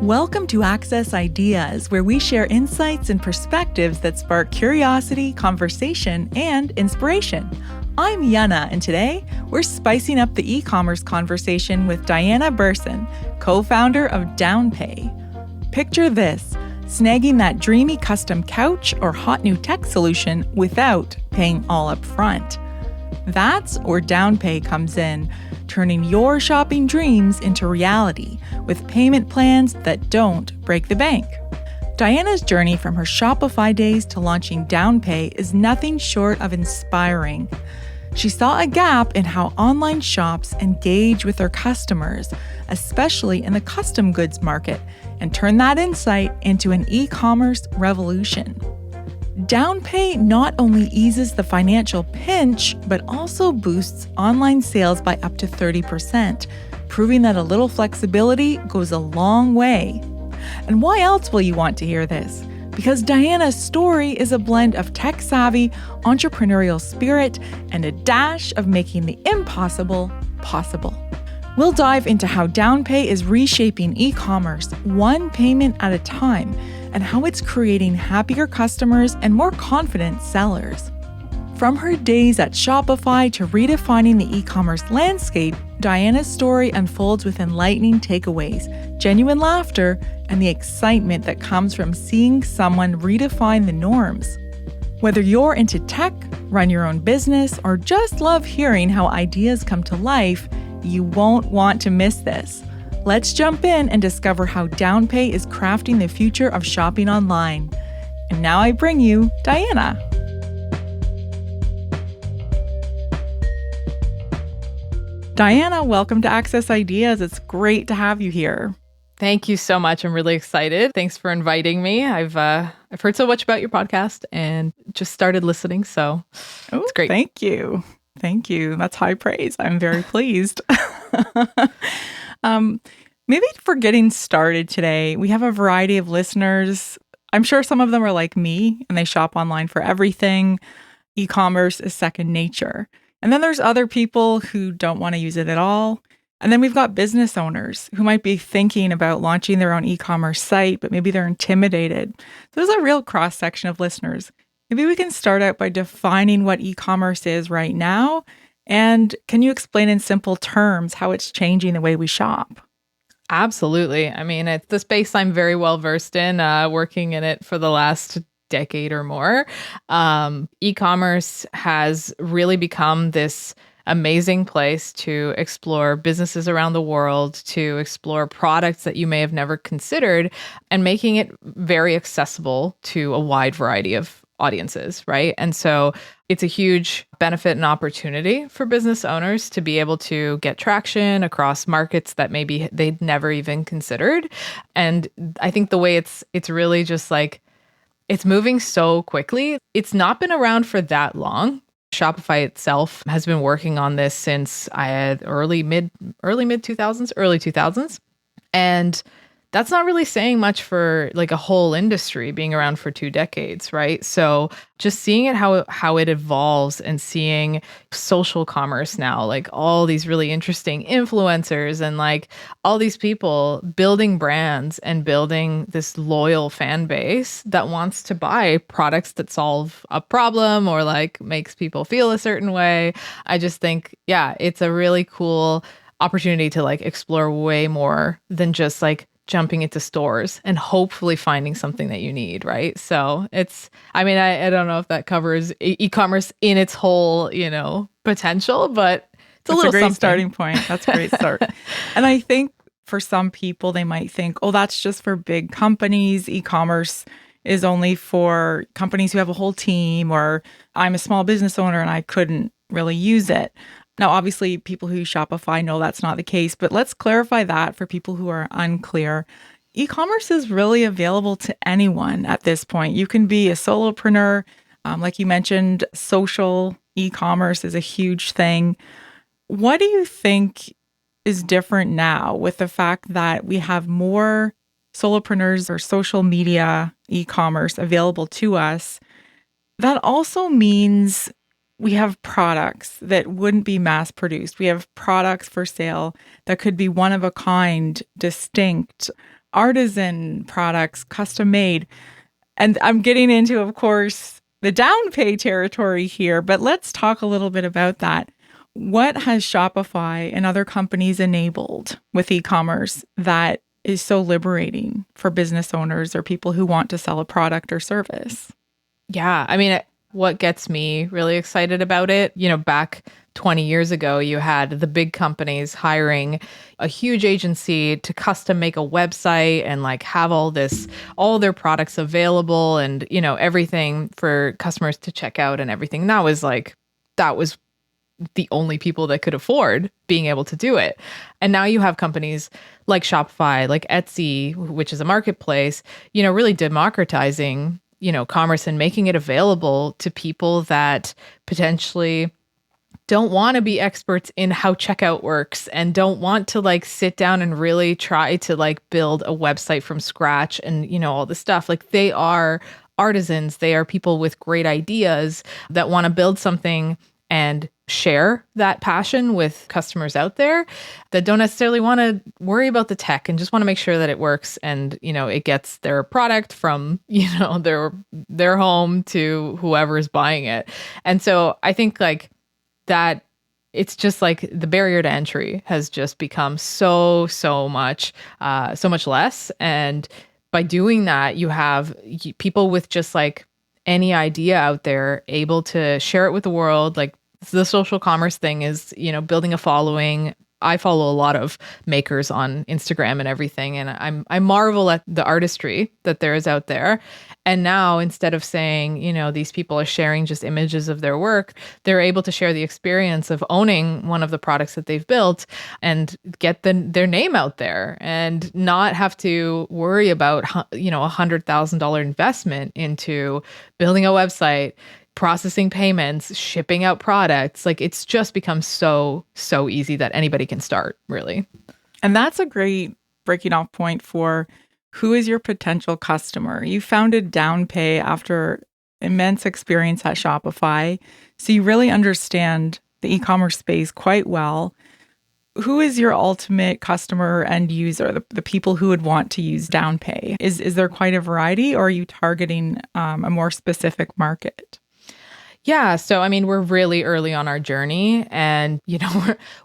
Welcome to Access Ideas, where we share insights and perspectives that spark curiosity, conversation, and inspiration. I'm Yana, and today we're spicing up the e-commerce conversation with Diana Birsan, co-founder of Downpay. Picture this, snagging that dreamy custom couch or hot new tech solution without paying all up front. That's where Downpay comes in, turning your shopping dreams into reality with payment plans that don't break the bank. Diana's journey from her Shopify days to launching Downpay is nothing short of inspiring. She saw a gap in how online shops engage with their customers, especially in the custom goods market, and turned that insight into an e-commerce revolution. Downpay not only eases the financial pinch, but also boosts online sales by up to 30%, proving that a little flexibility goes a long way. And why else will you want to hear this? Because Diana's story is a blend of tech-savvy, entrepreneurial spirit, and a dash of making the impossible possible. We'll dive into how Downpay is reshaping e-commerce one payment at a time, and how it's creating happier customers and more confident sellers. From her days at Shopify to redefining the e-commerce landscape, Diana's story unfolds with enlightening takeaways, genuine laughter, and the excitement that comes from seeing someone redefine the norms. Whether you're into tech, run your own business, or just love hearing how ideas come to life, you won't want to miss this. Let's jump in and discover how Downpay is crafting the future of shopping online. And now I bring you Diana. Diana, welcome to Access Ideas. It's great to have you here. Thank you so much. I'm really excited. Thanks for inviting me. I've heard so much about your podcast and just started listening, so it's great. Thank you. Thank you. That's high praise. I'm very pleased. Maybe for getting started today, we have a variety of listeners. I'm sure some of them are like me and they shop online for everything. E-commerce is second nature. And then there's other people who don't want to use it at all. And then we've got business owners who might be thinking about launching their own e-commerce site, but maybe they're intimidated. So there's a real cross-section of listeners. Maybe we can start out by defining what e-commerce is right now. And can you explain in simple terms how it's changing the way we shop? Absolutely. I mean, it's the space I'm very well versed in, working in it for the last decade or more. E-commerce has really become this amazing place to explore businesses around the world, to explore products that you may have never considered, and making it very accessible to a wide variety of audiences, right? And so it's a huge benefit and opportunity for business owners to be able to get traction across markets that maybe they'd never even considered. And I think the way it's really just like, it's moving so quickly. It's not been around for that long. Shopify itself has been working on this since early 2000s. And that's not really saying much for like a whole industry being around for 2 decades, right? So just seeing it, how it evolves, and seeing social commerce now, like all these really interesting influencers and like all these people building brands and building this loyal fan base that wants to buy products that solve a problem or like makes people feel a certain way. I just think, yeah, it's a really cool opportunity to like explore way more than just like jumping into stores and hopefully finding something that you need, right? So I don't know if that covers e-commerce in its whole, potential, but it's a little great something. Starting point. That's a great start. And I think for some people, they might think, oh, that's just for big companies. E-commerce is only for companies who have a whole team, or I'm a small business owner and I couldn't really use it. Now, obviously, people who use Shopify know that's not the case, but let's clarify that for people who are unclear. E-commerce is really available to anyone at this point. You can be a solopreneur. Like you mentioned, social e-commerce is a huge thing. What do you think is different now with the fact that we have more solopreneurs or social media e-commerce available to us? That also means we have products that wouldn't be mass produced. We have products for sale that could be one of a kind, distinct. artisan products, custom made. And I'm getting into, of course, the Downpay territory here, but let's talk a little bit about that. What has Shopify and other companies enabled with e-commerce that is so liberating for business owners or people who want to sell a product or service? Yeah, I mean, what gets me really excited about it, back 20 years ago, you had the big companies hiring a huge agency to custom make a website and like have all their products available and, everything for customers to check out and everything. That was the only people that could afford being able to do it. And now you have companies like Shopify, like Etsy, which is a marketplace, really democratizing, commerce and making it available to people that potentially don't want to be experts in how checkout works and don't want to like sit down and really try to like build a website from scratch and, all this stuff. Like they are artisans. They are people with great ideas that want to build something and share that passion with customers out there that don't necessarily want to worry about the tech and just want to make sure that it works and, it gets their product from, their home to whoever is buying it. And so I think like that it's just like the barrier to entry has just become so much less. And by doing that, you have people with just like any idea out there able to share it with the world. Like the social commerce thing is, building a following. I follow a lot of makers on Instagram and everything, and I marvel at the artistry that there is out there. And now instead of saying, these people are sharing just images of their work, they're able to share the experience of owning one of the products that they've built and get their name out there and not have to worry about, $100,000 investment into building a website, processing payments, shipping out products. Like it's just become so easy that anybody can start, really. And that's a great breaking off point for who is your potential customer. You founded Downpay after immense experience at Shopify, so you really understand the e-commerce space quite well. Who is your ultimate customer end user, the people who would want to use Downpay? Is there quite a variety, or are you targeting a more specific market? Yeah. So, I mean, we're really early on our journey and,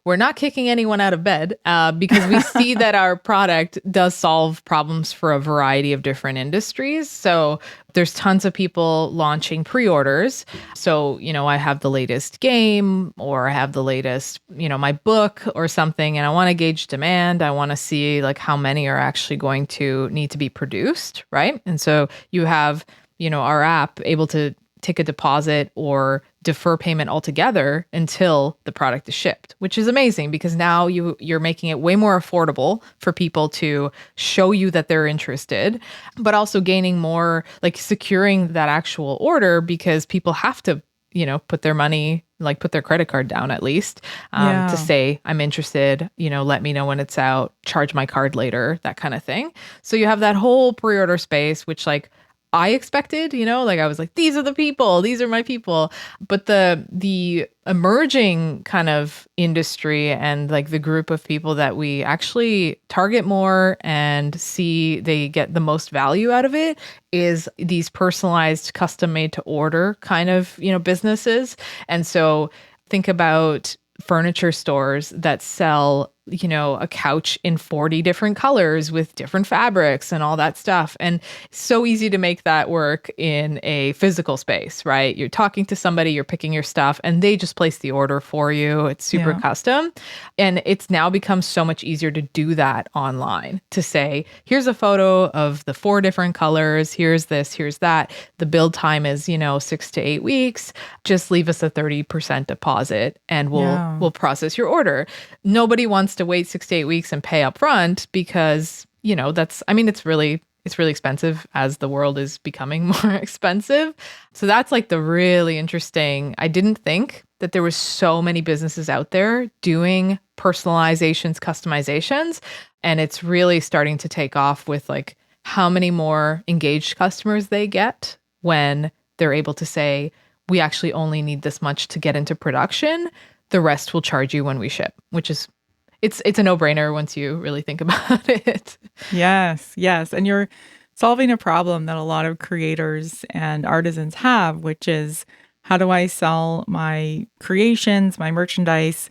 we're not kicking anyone out of bed because we see that our product does solve problems for a variety of different industries. So there's tons of people launching pre-orders. So, I have the latest game or I have the latest, my book or something, and I want to gauge demand. I want to see like how many are actually going to need to be produced, right? And so you have, our app able to take a deposit or defer payment altogether until the product is shipped, which is amazing because now you're making it way more affordable for people to show you that they're interested, but also gaining more, like securing that actual order because people have to, put their money, like put their credit card down at least to say, I'm interested, let me know when it's out, charge my card later, that kind of thing. So you have that whole pre-order space, which like I expected, like I was like, these are the people, these are my people. But the emerging kind of industry and like the group of people that we actually target more and see they get the most value out of it is these personalized, custom made to order kind of, businesses. And so think about furniture stores that sell, a couch in 40 different colors with different fabrics and all that stuff. And it's so easy to make that work in a physical space, right? You're talking to somebody, you're picking your stuff, and they just place the order for you. It's super custom. And it's now become so much easier to do that online, to say, here's a photo of the 4 different colors, here's this, here's that. The build time is, 6 to 8 weeks. Just leave us a 30% deposit and we'll process your order. Nobody wants to wait 6 to 8 weeks and pay up front because, it's really expensive as the world is becoming more expensive. So that's like the really interesting. I didn't think that there was so many businesses out there doing personalizations, customizations, and it's really starting to take off with like how many more engaged customers they get when they're able to say, we actually only need this much to get into production. The rest will charge you when we ship, which is it's a no-brainer once you really think about it. Yes, yes. And you're solving a problem that a lot of creators and artisans have, which is how do I sell my creations, my merchandise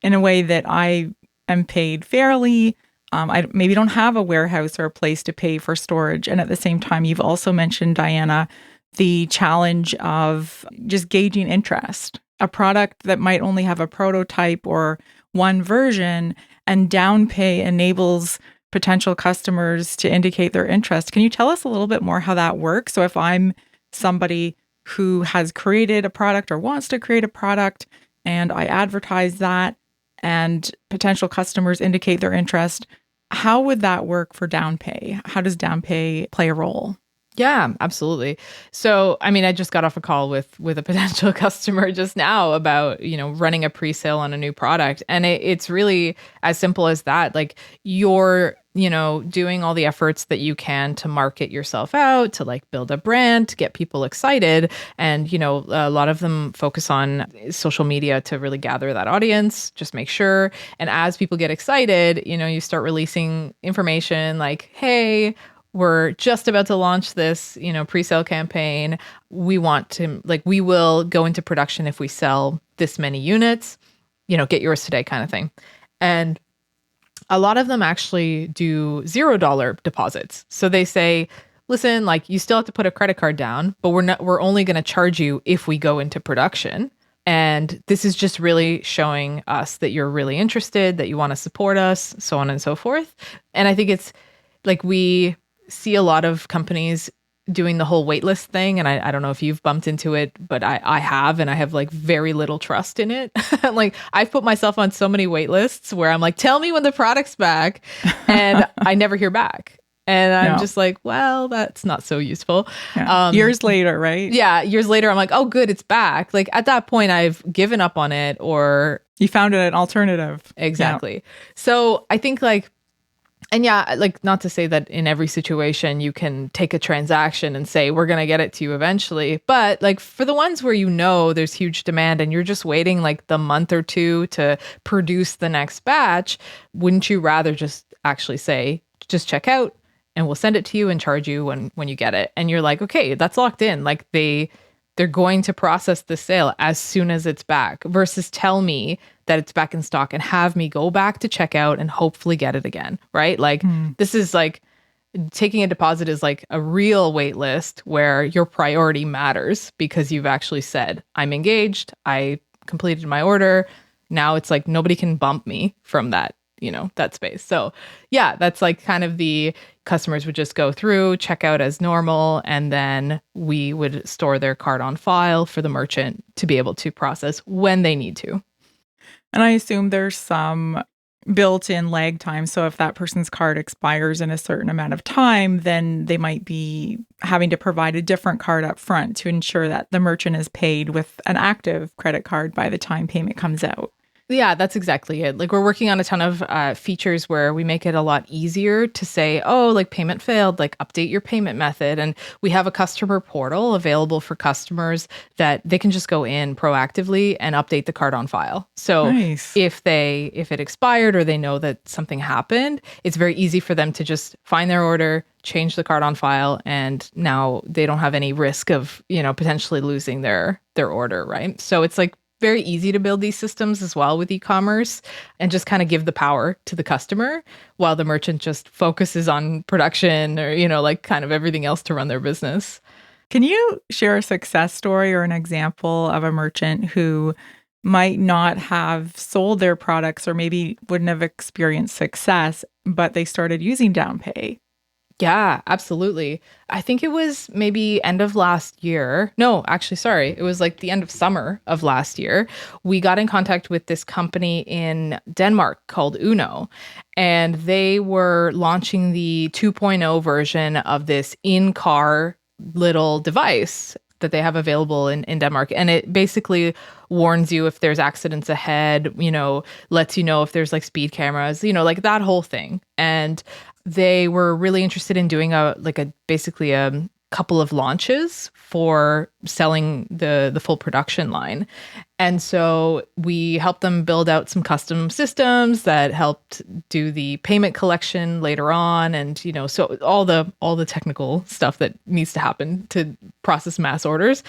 in a way that I am paid fairly? I maybe don't have a warehouse or a place to pay for storage. And at the same time, you've also mentioned, Diana, the challenge of just gauging interest. A product that might only have a prototype or one version, and Downpay enables potential customers to indicate their interest. Can you tell us a little bit more how that works? So if I'm somebody who has created a product or wants to create a product and I advertise that and potential customers indicate their interest, how would that work for Downpay? How does Downpay play a role? Yeah, absolutely. So, I mean, I just got off a call with a potential customer just now about, running a pre-sale on a new product. And it's really as simple as that. Like you're, doing all the efforts that you can to market yourself out, to like build a brand, to get people excited. And, a lot of them focus on social media to really gather that audience, just make sure. And as people get excited, you start releasing information like, hey, we're just about to launch this, pre-sale campaign. We want to, we will go into production if we sell this many units, get yours today kind of thing. And a lot of them actually do $0 deposits. So they say, listen, you still have to put a credit card down, but we're only going to charge you if we go into production. And this is just really showing us that you're really interested, that you want to support us, so on and so forth. And I think it's we see a lot of companies doing the whole waitlist thing. And I don't know if you've bumped into it, but I have, and I have very little trust in it. I've put myself on so many waitlists where I'm tell me when the product's back, and I never hear back. And I'm just well, that's not so useful. Yeah. Years later, right? Yeah. Years later, I'm oh, good, it's back. At that point, I've given up on it, or you found an alternative. Exactly. Yeah. So I think and yeah, not to say that in every situation you can take a transaction and say, we're going to get it to you eventually. But for the ones where there's huge demand and you're just waiting the month or two to produce the next batch, wouldn't you rather just actually say, just check out and we'll send it to you and charge you when you get it? And you're okay, that's locked in. They're going to process the sale as soon as it's back, versus tell me that it's back in stock and have me go back to checkout and hopefully get it again, right? This is taking a deposit is a real wait list where your priority matters because you've actually said, I'm engaged, I completed my order. Now it's nobody can bump me from that, that space. So yeah, that's kind of the customers would just go through, check out as normal, and then we would store their card on file for the merchant to be able to process when they need to. And I assume there's some built-in lag time. So if that person's card expires in a certain amount of time, then they might be having to provide a different card up front to ensure that the merchant is paid with an active credit card by the time payment comes out. Yeah, that's exactly it. We're working on a ton of features where we make it a lot easier to say, oh, payment failed, update your payment method. And we have a customer portal available for customers that they can just go in proactively and update the card on file. So nice. if it expired or they know that something happened, it's very easy for them to just find their order, change the card on file, and now they don't have any risk of, potentially losing their order, right? So it's very easy to build these systems as well with e-commerce and just kind of give the power to the customer while the merchant just focuses on production or, kind of everything else to run their business. Can you share a success story or an example of a merchant who might not have sold their products or maybe wouldn't have experienced success, but they started using Downpay? Yeah, absolutely. I think it was maybe end of last year. No, actually, sorry. It was the end of summer of last year. We got in contact with this company in Denmark called Uno, and they were launching the 2.0 version of this in-car little device that they have available in Denmark. And it basically warns you if there's accidents ahead, lets you know if there's speed cameras, that whole thing. And they were really interested in doing basically a couple of launches for selling the full production line. And so we helped them build out some custom systems that helped do the payment collection later on, and so all the technical stuff that needs to happen to process mass orders.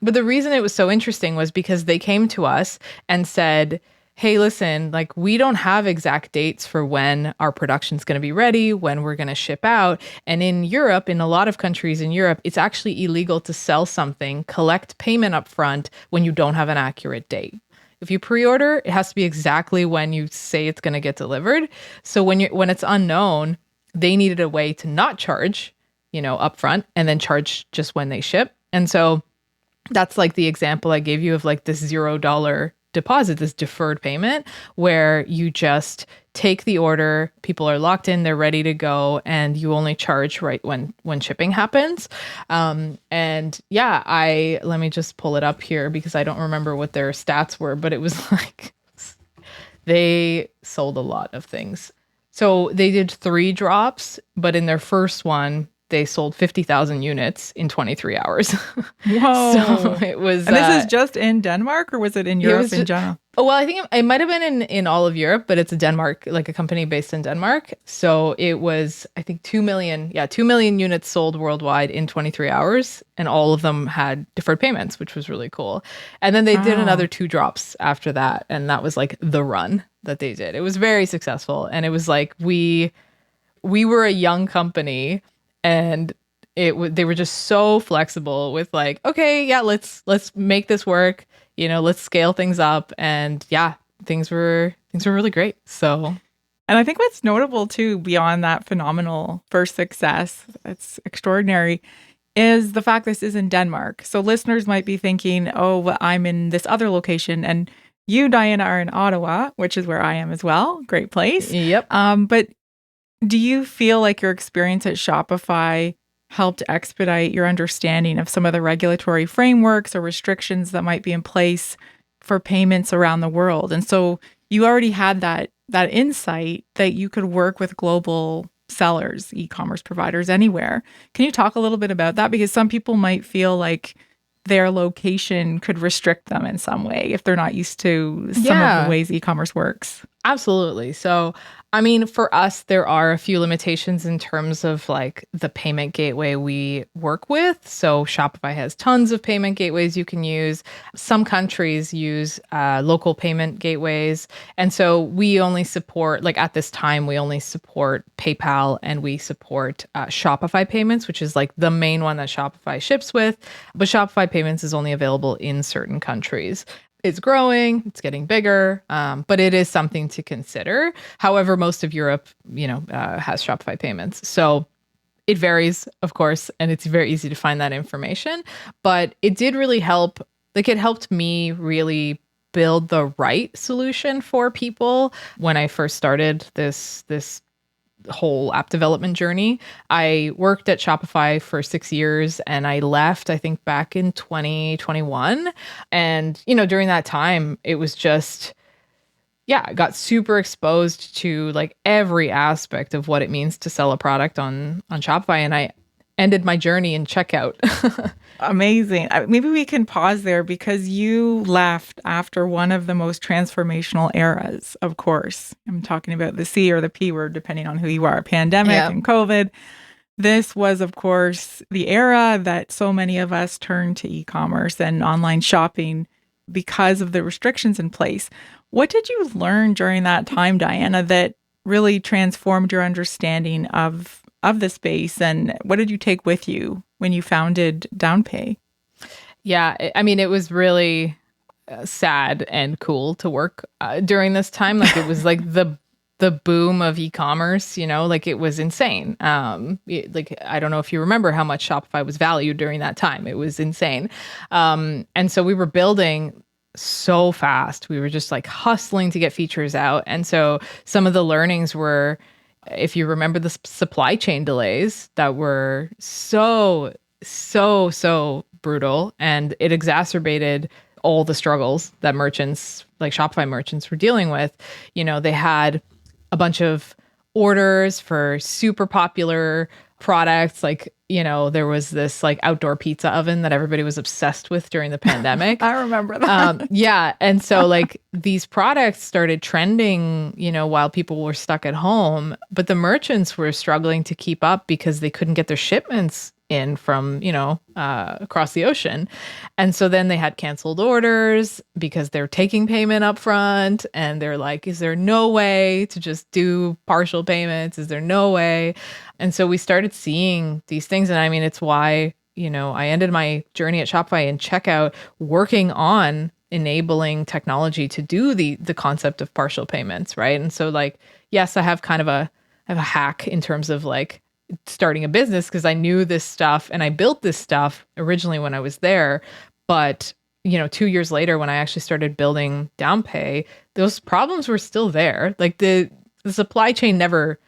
But the reason it was so interesting was because they came to us and said, hey, listen, like, we don't have exact dates for when our production's going to be ready, when we're going to ship out. And in Europe, in a lot of countries in Europe, it's actually illegal to sell something, collect payment up front when you don't have an accurate date. If you pre-order, it has to be exactly when you say it's going to get delivered. So when it's unknown, they needed a way to not charge, upfront, and then charge just when they ship. And so that's like the example I gave you of like this $0 deposit, this deferred payment, where you just take the order, people are locked in, they're ready to go, and you only charge right when shipping happens. And yeah, let me just pull it up here because I don't remember what their stats were, but it was like they sold a lot of things. So they did 3 drops, but in their first one, they sold 50,000 units in 23 hours. Whoa. So it was... And this is just in Denmark, or was it in Europe in general? Oh, well, I think it might have been in all of Europe, but it's a Denmark, like a company based in Denmark. So it was, I think, 2 million units sold worldwide in 23 hours. And all of them had deferred payments, which was really cool. And then they did another 2 drops after that. And that was like the run that they did. It was very successful. And it was like, we were a young company, and they were just so flexible with like, okay, yeah, let's make this work. Let's scale things up. And yeah, things were really great. So, and I think what's notable too, beyond that phenomenal first success, it's extraordinary, is the fact this is in Denmark. So listeners might be thinking, oh, well, I'm in this other location, and you, Diana, are in Ottawa, which is where I am as well. Great place. Yep. But do you feel like your experience at Shopify helped expedite your understanding of some of the regulatory frameworks or restrictions that might be in place for payments around the world? And so you already had that insight that you could work with global sellers, e-commerce providers anywhere. Can you talk a little bit about that? Because some people might feel like their location could restrict them in some way if they're not used to some of the ways e-commerce works. Absolutely. So, I mean, for us, there are a few limitations in terms of like the payment gateway we work with. So Shopify has tons of payment gateways you can use. Some countries use local payment gateways. And so we only support, like at this time, we only support PayPal, and we support Shopify payments, which is like the main one that Shopify ships with. But Shopify payments is only available in certain countries. It's growing, it's getting bigger, but it is something to consider. However, most of Europe, has Shopify payments. So it varies, of course, and it's very easy to find that information. But it did really help. Like, it helped me really build the right solution for people when I first started this whole app development journey. I worked at Shopify for 6 years, and I left, I think, back in 2021. And, during that time, it was just, I got super exposed to like every aspect of what it means to sell a product on Shopify. And I ended my journey in checkout. Amazing. Maybe we can pause there, because you left after one of the most transformational eras, of course. I'm talking about the C or the P word, depending on who you are, pandemic and COVID. This was, of course, the era that so many of us turned to e-commerce and online shopping because of the restrictions in place. What did you learn during that time, Diana, that really transformed your understanding of the space, and what did you take with you when you founded Downpay? Yeah, I mean, it was really sad and cool to work during this time. Like, it was like the boom of e-commerce, like it was insane. Like, I don't know if you remember how much Shopify was valued during that time. It was insane. And so we were building so fast. We were just like hustling to get features out. And so some of the learnings were, if you remember, the supply chain delays that were so brutal, and it exacerbated all the struggles that merchants, like Shopify merchants, were dealing with. They had a bunch of orders for super popular products, like there was this like outdoor pizza oven that everybody was obsessed with during the pandemic. I remember that. Yeah. And so like these products started trending, while people were stuck at home, but the merchants were struggling to keep up because they couldn't get their shipments in from, across the ocean. And so then they had canceled orders because they're taking payment up front. And they're like, is there no way to just do partial payments? Is there no way? And so we started seeing these things. And I mean, it's why, I ended my journey at Shopify in checkout working on enabling technology to do the concept of partial payments, right? And so like, yes, I have a hack in terms of like starting a business because I knew this stuff and I built this stuff originally when I was there. But, 2 years later, when I actually started building Downpay, those problems were still there. Like the supply chain never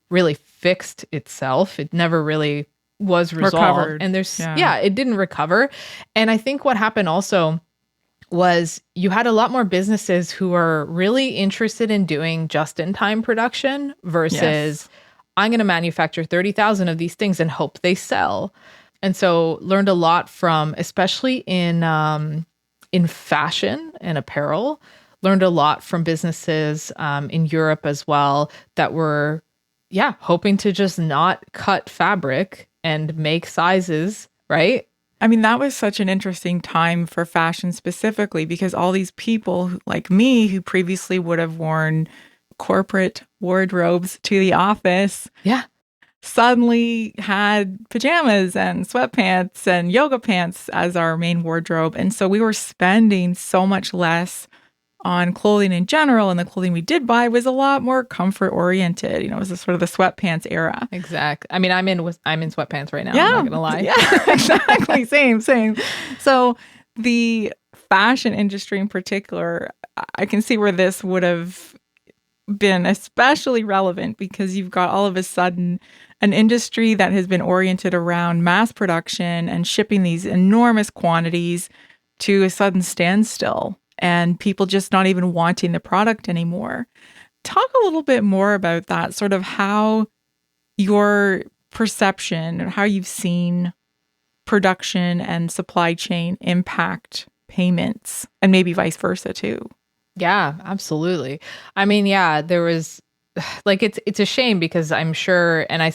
really fixed itself. It never really was resolved. Recovered. And it didn't recover. And I think what happened also was you had a lot more businesses who are really interested in doing just-in-time production versus I'm going to manufacture 30,000 of these things and hope they sell. And so learned a lot from, especially in fashion and apparel, learned a lot from businesses in Europe as well that were, hoping to just not cut fabric and make sizes, right? I mean, that was such an interesting time for fashion specifically because all these people like me who previously would have worn corporate wardrobes to the office suddenly had pajamas and sweatpants and yoga pants as our main wardrobe. And so we were spending so much less on clothing in general, and the clothing we did buy was a lot more comfort oriented. It was sort of the sweatpants era. Exactly. I mean, I'm in sweatpants right now. I'm not gonna lie. Yeah, exactly. Same. So the fashion industry in particular, I can see where this would have been especially relevant because you've got all of a sudden an industry that has been oriented around mass production and shipping these enormous quantities to a sudden standstill and people just not even wanting the product anymore. Talk a little bit more about that, sort of how your perception and how you've seen production and supply chain impact payments and maybe vice versa too. Yeah, absolutely. I mean, there was like, it's a shame because I'm sure, and I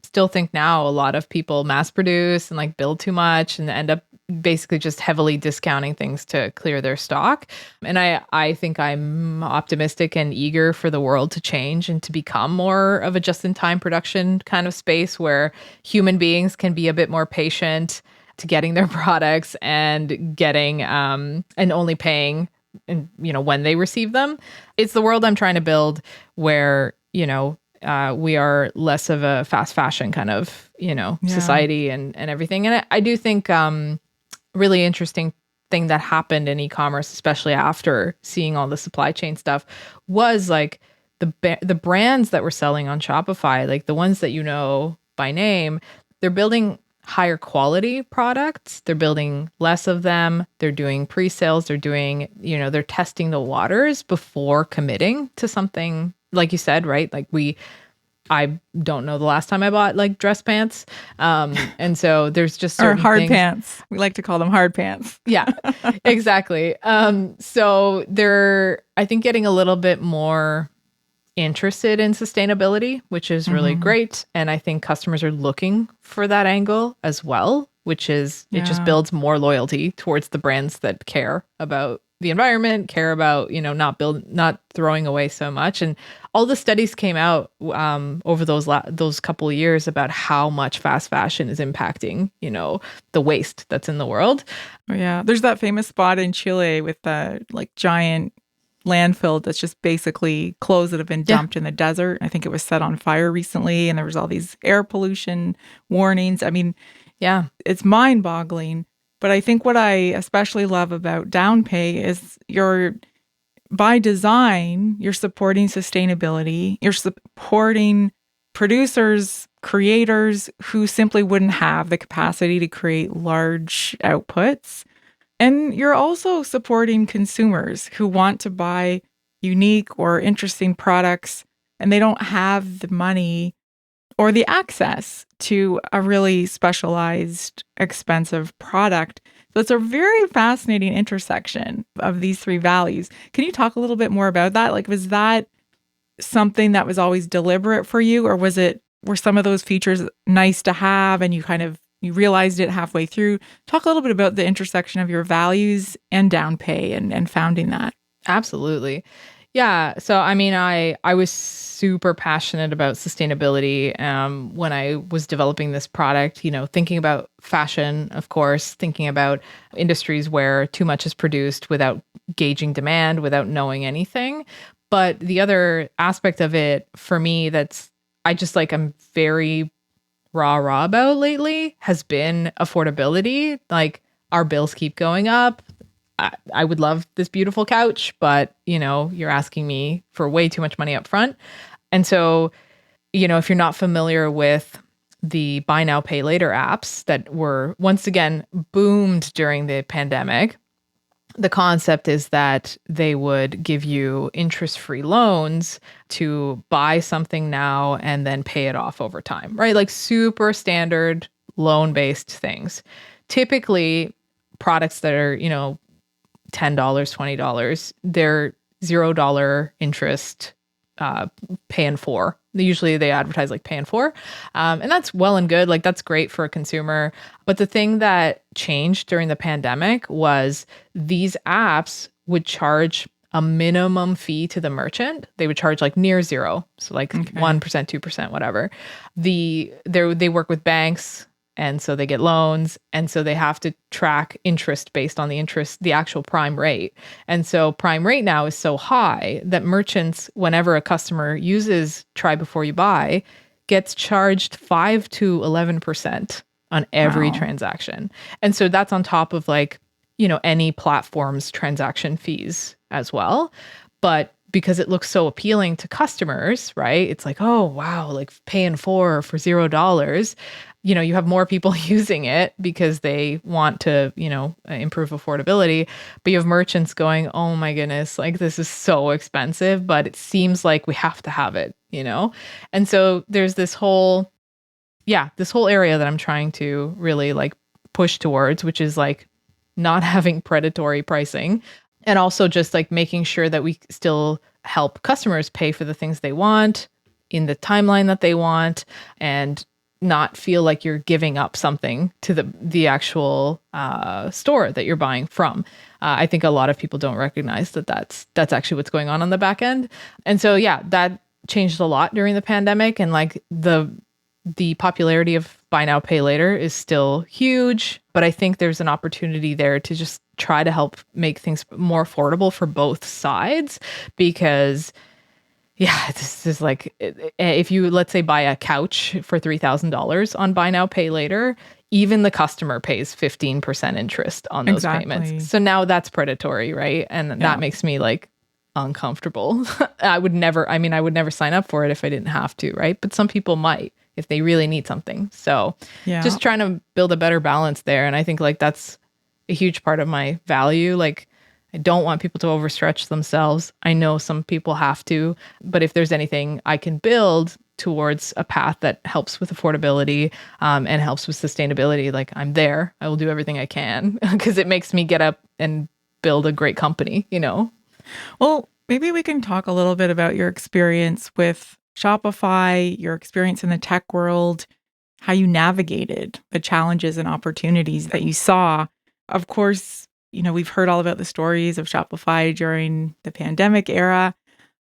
still think now a lot of people mass produce and like build too much and end up basically just heavily discounting things to clear their stock. And I think I'm optimistic and eager for the world to change and to become more of a just-in-time production kind of space where human beings can be a bit more patient to getting their products and getting and only paying and when they receive them. It's the world I'm trying to build where we are less of a fast fashion kind of society and everything. And I do think really interesting thing that happened in e-commerce, especially after seeing all the supply chain stuff, was like the brands that were selling on Shopify, like the ones that by name, they're building higher quality products. They're building less of them. They're doing pre-sales. They're doing, they're testing the waters before committing to something, like you said, right? Like I don't know the last time I bought like dress pants. And so there's just certain or hard things. Pants. We like to call them hard pants. Yeah, exactly. So they're, I think, getting a little bit more interested in sustainability, which is really great. And I think customers are looking for that angle as well, which is, it just builds more loyalty towards the brands that care about the environment, care about, not throwing away so much. And all the studies came out over those couple of years about how much fast fashion is impacting, the waste that's in the world. Oh, yeah. There's that famous spot in Chile with the like giant landfill that's just basically clothes that have been dumped in the desert. I think it was set on fire recently and there was all these air pollution warnings. I mean, it's mind-boggling. But I think what I especially love about Downpay is by design, you're supporting sustainability. You're supporting producers, creators who simply wouldn't have the capacity to create large outputs. And you're also supporting consumers who want to buy unique or interesting products and they don't have the money or the access to a really specialized, expensive product. So it's a very fascinating intersection of these three values. Can you talk a little bit more about that? Like, was that something that was always deliberate for you, or were some of those features nice to have and you realized it halfway through? Talk a little bit about the intersection of your values and Downpay and founding that. Absolutely. Yeah. So, I mean, I was super passionate about sustainability when I was developing this product, thinking about fashion, of course, thinking about industries where too much is produced without gauging demand, without knowing anything. But the other aspect of it for me I'm very rah about lately has been affordability. Like, our bills keep going up. I would love this beautiful couch, but you're asking me for way too much money up front. And so, if you're not familiar with the buy now, pay later apps that were once again boomed during the pandemic, the concept is that they would give you interest-free loans to buy something now and then pay it off over time, right? Like super standard loan-based things. Typically, products that are, $10, $20, they're $0 interest, pay in four. Usually they advertise like pay in four. And that's well and good. Like, that's great for a consumer. But the thing that changed during the pandemic was these apps would charge a minimum fee to the merchant. They would charge like near zero. So like 1%, 2%, whatever. They work with banks, and so they get loans, and so they have to track interest based on the actual prime rate. And so prime rate now is so high that merchants, whenever a customer uses try before you buy, gets charged 5 to 11% on every transaction. And so that's on top of any platform's transaction fees as well. But because it looks so appealing to customers, right? It's like, oh, wow, like pay in four for $0. You have more people using it because they want to, improve affordability. But you have merchants going, oh my goodness, like this is so expensive, but it seems like we have to have it, And so there's this whole area that I'm trying to really push towards, which is not having predatory pricing. And also just making sure that we still help customers pay for the things they want in the timeline that they want, and not feel like you're giving up something to the actual store that you're buying from. I think a lot of people don't recognize that that's actually what's going on the back end. And so, that changed a lot during the pandemic, and the popularity of buy now, pay later is still huge, but I think there's an opportunity there to just try to help make things more affordable for both sides, because this is if you, let's say, buy a couch for $3,000 on buy now, pay later, even the customer pays 15% interest on those payments. So now that's predatory, right? And that makes me uncomfortable. I would never sign up for it if I didn't have to, right? But some people might if they really need something. So just trying to build a better balance there. And I think that's a huge part of my value. I don't want people to overstretch themselves. I know some people have to, but if there's anything I can build towards a path that helps with affordability and helps with sustainability, I'm there. I will do everything I can because it makes me get up and build a great company, Well, maybe we can talk a little bit about your experience with Shopify, your experience in the tech world, how you navigated the challenges and opportunities that you saw. Of course, we've heard all about the stories of Shopify during the pandemic era,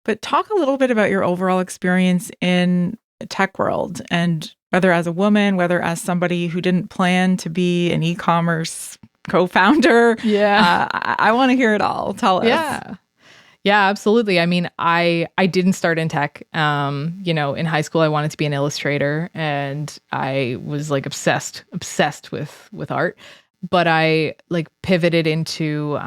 but talk a little bit about your overall experience in the tech world, and whether as a woman, whether as somebody who didn't plan to be an e-commerce co-founder. I want to hear it all. Tell us. Yeah, absolutely. I mean, I didn't start in tech. In high school, I wanted to be an illustrator, and I was obsessed with art. But I pivoted into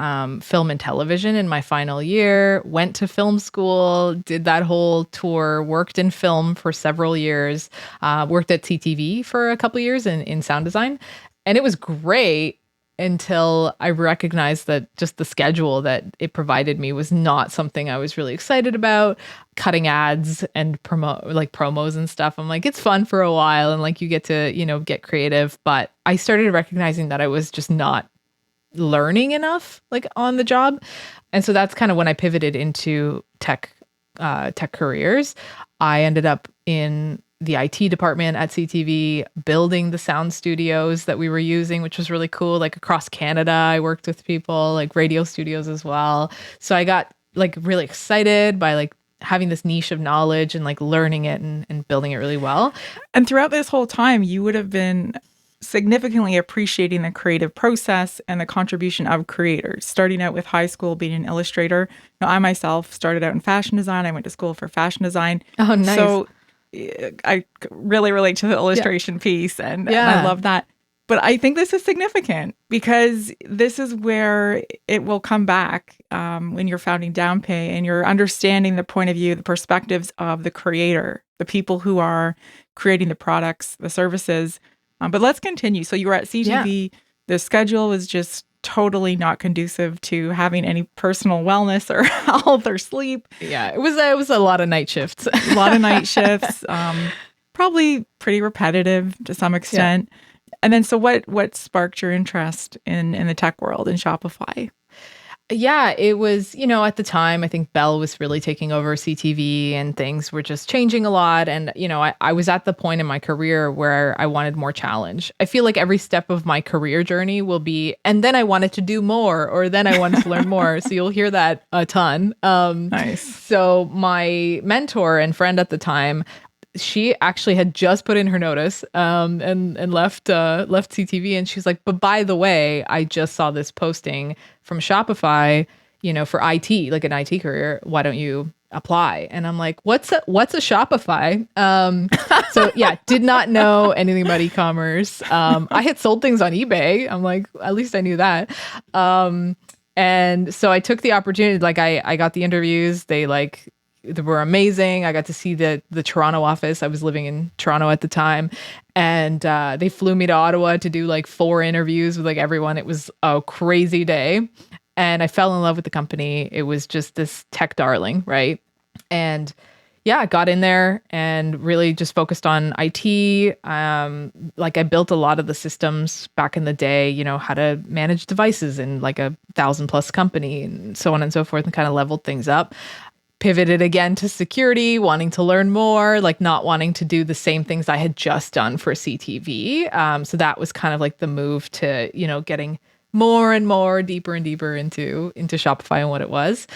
film and television in my final year, went to film school, did that whole tour, worked in film for several years, worked at CTV for a couple years in sound design. And it was great until I recognized that just the schedule that it provided me was not something I was really excited about. Cutting ads and promos and stuff. I'm like, it's fun for a while and like you get to, get creative. But I started recognizing that I was just not learning enough like on the job. And so that's kind of when I pivoted into tech careers. I ended up in the IT department at CTV, building the sound studios that we were using, which was really cool. Like across Canada, I worked with people, like radio studios as well. So I got like really excited by like having this niche of knowledge and like learning it and building it really well. And throughout this whole time, you would have been significantly appreciating the creative process and the contribution of creators. Starting out with high school, being an illustrator. Now, I myself started out in fashion design. I went to school for fashion design. Oh, nice. So I really relate to the illustration piece and I love that. But I think this is significant because this is where it will come back when you're founding Downpay and you're understanding the point of view, the perspectives of the creator, the people who are creating the products, the services. But let's continue. So you were at CTV. Yeah. The schedule was just totally not conducive to having any personal wellness or health or sleep. Yeah, it was a lot of night shifts. A lot of night shifts. Probably pretty repetitive to some extent. Yeah. And then so what sparked your interest in the tech world in Shopify? Yeah, it was, at the time, I think Bell was really taking over CTV and things were just changing a lot. And, I was at the point in my career where I wanted more challenge. I feel like every step of my career journey will be, and then I wanted to do more, or then I wanted to learn more. So you'll hear that a ton. Nice. So my mentor and friend at the time, she actually had just put in her notice and left CTV. And she's like, but by the way, I just saw this posting from Shopify, for IT, like an IT career. Why don't you apply? And I'm like, what's a Shopify? So yeah, did not know anything about e-commerce. I had sold things on eBay. I'm like, at least I knew that. And so I took the opportunity, like I got the interviews. They were amazing. I got to see the Toronto office. I was living in Toronto at the time. And they flew me to Ottawa to do like 4 interviews with like everyone. It was a crazy day. And I fell in love with the company. It was just this tech darling, right? And yeah, I got in there and really just focused on IT. Like I built a lot of the systems back in the day, how to manage devices in like 1,000+ company and so on and so forth, and kind of leveled things up. Pivoted again to security, wanting to learn more, like not wanting to do the same things I had just done for CTV. So that was kind of like the move to, getting more and more, deeper and deeper into Shopify and what it was.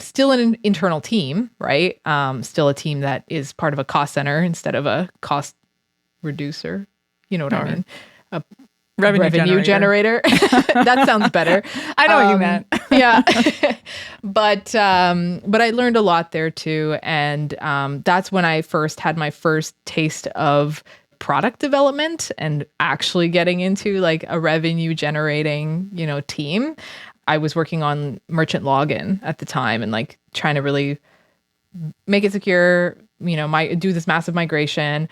Still an internal team, right? Still a team that is part of a cost center instead of a cost reducer. You know what I mean? A revenue generator. That sounds better. I know what you meant. Yeah. But I learned a lot there too. And that's when I first had my first taste of product development and actually getting into like a revenue generating, team. I was working on merchant login at the time and like trying to really make it secure, do this massive migration,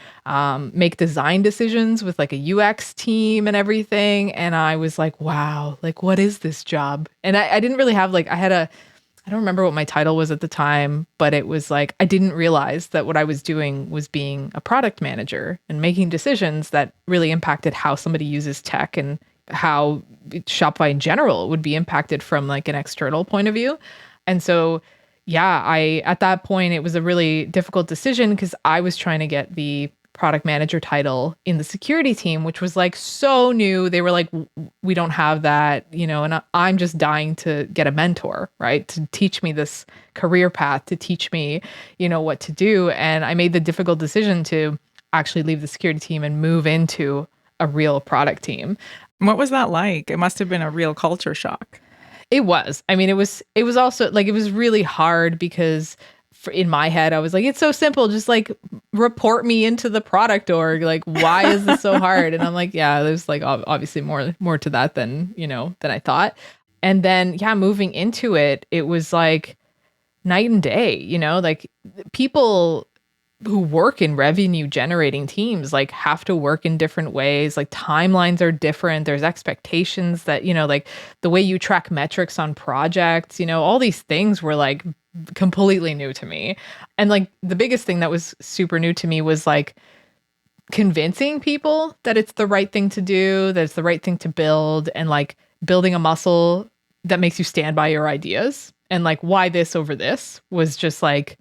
make design decisions with like a UX team and everything. And I was like, wow, like what is this job? And I didn't really have I don't remember what my title was at the time, but it was like, I didn't realize that what I was doing was being a product manager and making decisions that really impacted how somebody uses tech and how Shopify in general would be impacted from like an external point of view. And so yeah, at that point, it was a really difficult decision because I was trying to get the product manager title in the security team, which was like so new. They were like, we don't have that, and I'm just dying to get a mentor, right? To teach me this career path, to teach me, what to do. And I made the difficult decision to actually leave the security team and move into a real product team. What was that like? It must have been a real culture shock. It was. I mean, it was also like, it was really hard because in my head, I was like, it's so simple. Just like report me into the product org. Like, why is this so hard? And I'm like, yeah, there's like obviously more to that than I thought. And then, yeah, moving into it, it was like night and day, like people who work in revenue generating teams like have to work in different ways. Like timelines are different. There's expectations that, like the way you track metrics on projects, all these things were like completely new to me. And like the biggest thing that was super new to me was like convincing people that it's the right thing to do, that it's the right thing to build, and like building a muscle that makes you stand by your ideas. And like why this over this was just like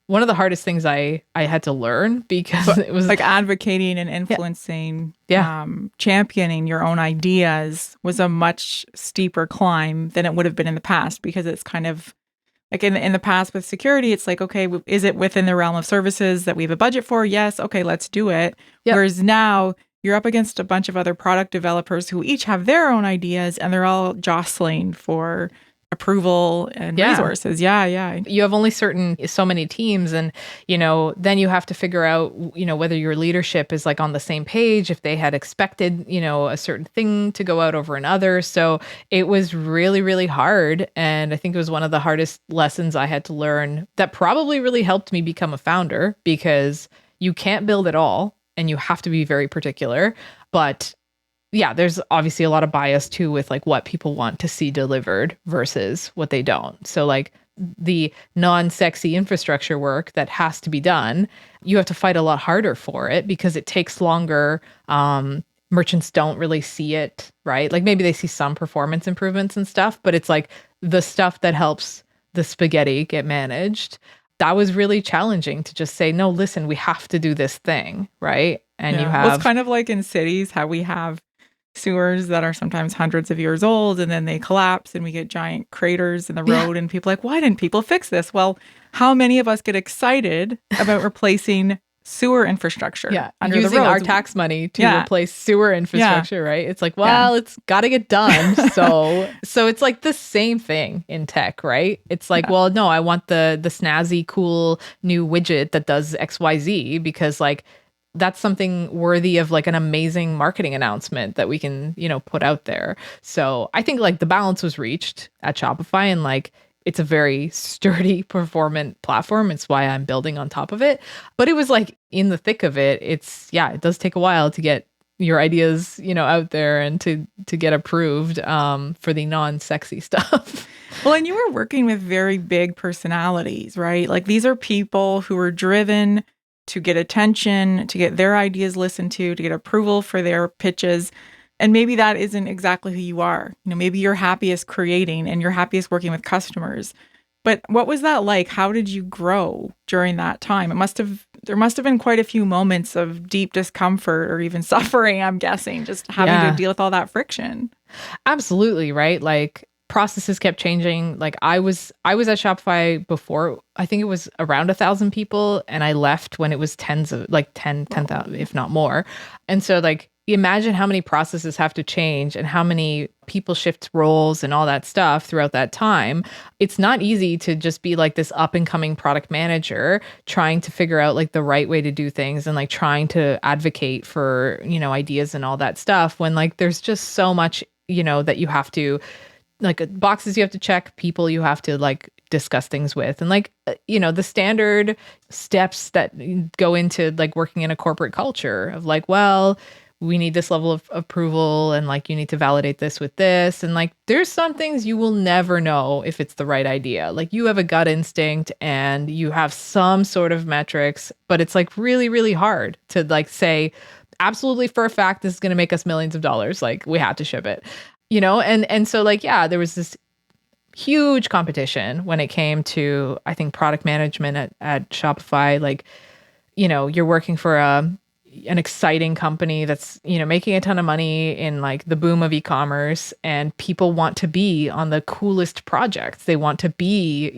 one of the hardest things I had to learn, because it was like advocating and influencing, championing your own ideas was a much steeper climb than it would have been in the past, because it's kind of like in the past with security, it's like, okay, is it within the realm of services that we have a budget for? Yes. Okay, let's do it. Yep. Whereas now you're up against a bunch of other product developers who each have their own ideas, and they're all jostling for approval and resources. Yeah. You have only so many teams, and then you have to figure out whether your leadership is like on the same page, if they had expected a certain thing to go out over another. So it was really, really hard, and I think it was one of the hardest lessons I had to learn that probably really helped me become a founder, because you can't build it all and you have to be very particular. But yeah, there's obviously a lot of bias too with like what people want to see delivered versus what they don't. So like the non-sexy infrastructure work that has to be done, you have to fight a lot harder for it because it takes longer. Merchants don't really see it, right? Like maybe they see some performance improvements and stuff, but it's like the stuff that helps the spaghetti get managed. That was really challenging to just say, no, listen, we have to do this thing, right? And you have... Well, it's kind of like in cities, how we have sewers that are sometimes hundreds of years old, and then they collapse and we get giant craters in the road, and people are like, why didn't people fix this? Well, how many of us get excited about replacing sewer infrastructure under using the roads? Our tax money to replace sewer infrastructure, right? It's like, well, it's got to get done. So it's like the same thing in tech, right? It's like, well, no, I want the snazzy, cool new widget that does XYZ, because like that's something worthy of like an amazing marketing announcement that we can, put out there. So I think like the balance was reached at Shopify, and like it's a very sturdy, performant platform. It's why I'm building on top of it. But it was like in the thick of it, it does take a while to get your ideas, out there and to get approved for the non-sexy stuff. Well, and you were working with very big personalities, right? Like these are people who are driven to get attention, to get their ideas listened to get approval for their pitches. And maybe that isn't exactly who you are. Maybe you're happiest creating and you're happiest working with customers. But what was that like? How did you grow during that time? There must have been quite a few moments of deep discomfort or even suffering, I'm guessing, just having to deal with all that friction. Absolutely, right? Like processes kept changing. Like I was at Shopify before, I think it was around 1,000 people, and I left when it was 10,000, if not more. And so like imagine how many processes have to change and how many people shift roles and all that stuff throughout that time. It's not easy to just be like this up and coming product manager trying to figure out like the right way to do things and like trying to advocate for, ideas and all that stuff, when like there's just so much, that you have to, like boxes you have to check, people you have to like discuss things with, and like, the standard steps that go into like working in a corporate culture of like, well, we need this level of approval, and like you need to validate this with this, and like there's some things you will never know if it's the right idea. Like you have a gut instinct and you have some sort of metrics, but it's like really, really hard to like say absolutely for a fact this is going to make us millions of dollars, like we have to ship it. And so like, there was this huge competition when it came to, I think, product management at Shopify. Like, you're working for an exciting company that's, making a ton of money in like the boom of e-commerce, and people want to be on the coolest projects. They want to be,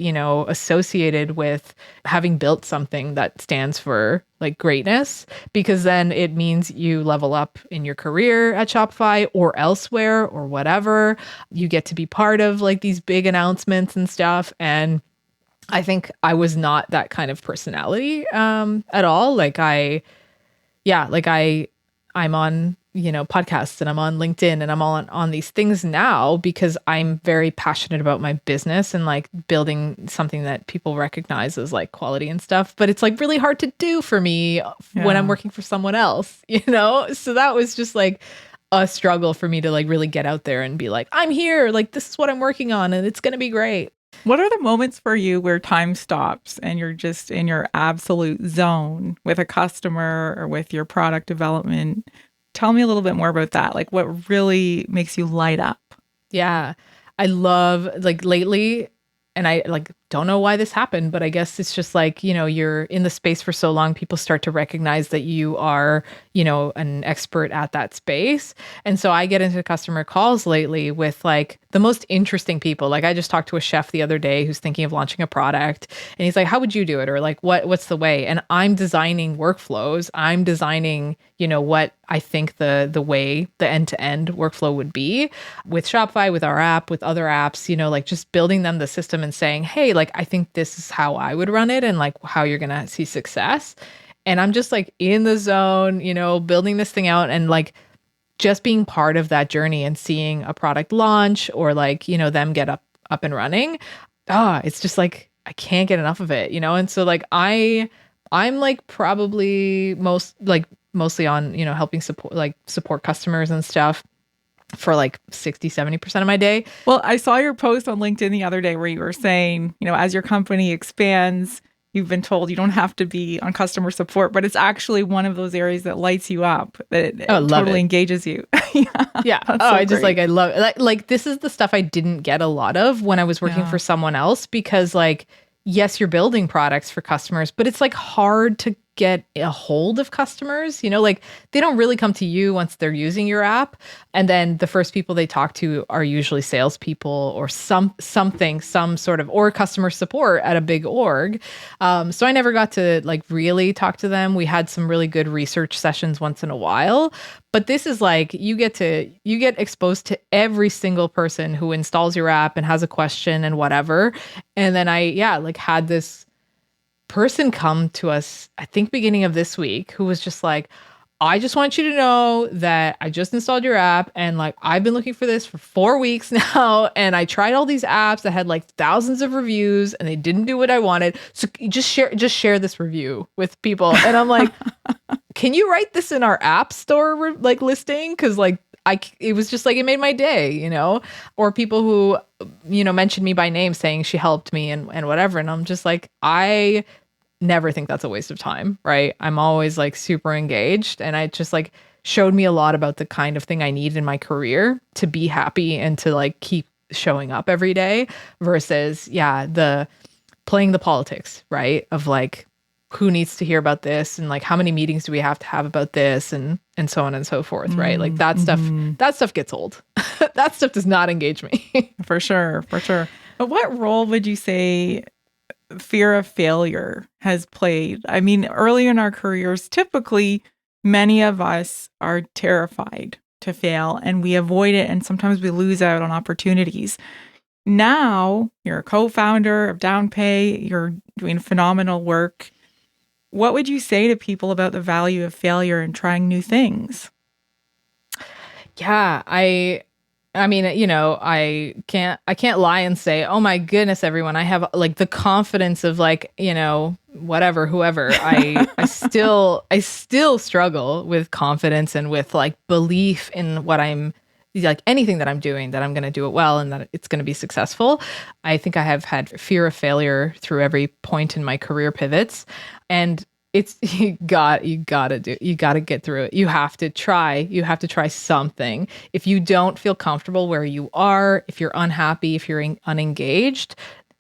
associated with having built something that stands for like greatness, because then it means you level up in your career at Shopify or elsewhere or whatever. You get to be part of like these big announcements and stuff. And I think I was not that kind of personality at all. Like I'm on podcasts and I'm on LinkedIn and I'm on these things now because I'm very passionate about my business and like building something that people recognize as like quality and stuff. But it's like really hard to do for me when I'm working for someone else, So that was just like a struggle for me to like really get out there and be like, I'm here, like this is what I'm working on and it's going to be great. What are the moments for you where time stops and you're just in your absolute zone with a customer or with your product development? Tell me a little bit more about that. Like what really makes you light up? Yeah. I love like lately, and I like don't know why this happened, but I guess it's just like, you're in the space for so long, people start to recognize that you are, an expert at that space. And so I get into customer calls lately with like the most interesting people. Like I just talked to a chef the other day who's thinking of launching a product and he's like, how would you do it? Or like, what's the way? And I'm designing workflows. I'm designing, what I think the way the end-to-end workflow would be with Shopify, with our app, with other apps, like just building them the system and saying, hey, like, I think this is how I would run it and like how you're going to see success. And I'm just like in the zone, building this thing out and like just being part of that journey and seeing a product launch or like, them get up and running. It's just like, I can't get enough of it, And so like, I'm like probably mostly on, helping support customers and stuff for like 60-70% of my day. Well, I saw your post on LinkedIn the other day where you were saying, as your company expands, you've been told you don't have to be on customer support, but it's actually one of those areas that lights you up, that it totally engages you. Yeah. I just like, I love it. Like this is the stuff I didn't get a lot of when I was working for someone else because like, yes, you're building products for customers, but it's like hard to get a hold of customers, like they don't really come to you once they're using your app. And then the first people they talk to are usually salespeople or some sort of, or customer support at a big org. So I never got to like really talk to them. We had some really good research sessions once in a while, but this is like, you get exposed to every single person who installs your app and has a question and whatever. And then I had this person come to us, I think beginning of this week, who was just like, I just want you to know that I just installed your app and like I've been looking for this for 4 weeks now and I tried all these apps that had like thousands of reviews and they didn't do what I wanted. So just share this review with people. And I'm like, can you write this in our app store like listing? Cause like it was just like, it made my day, or people who, mentioned me by name saying she helped me and whatever. And I'm just like, I never think that's a waste of time, right? I'm always like super engaged. And it just like showed me a lot about the kind of thing I need in my career to be happy and to like keep showing up every day versus, the playing the politics, right? Of like, who needs to hear about this and like how many meetings do we have to have about this and so on and so forth, right? Like that stuff gets old. That stuff does not engage me. For sure. But what role would you say fear of failure has played? I mean, early in our careers, typically many of us are terrified to fail and we avoid it and sometimes we lose out on opportunities. Now you're a co-founder of Downpay, you're doing phenomenal work. What would you say to people about the value of failure and trying new things? Yeah, I mean, I can't lie and say, oh my goodness, everyone, I have like the confidence of like, whatever, whoever. I still struggle with confidence and with like belief in what I'm like anything that I'm doing, that I'm going to do it well and that it's going to be successful. I think I have had fear of failure through every point in my career pivots. And it's, you gotta get through it. You have to try something. If you don't feel comfortable where you are, if you're unhappy, if you're unengaged,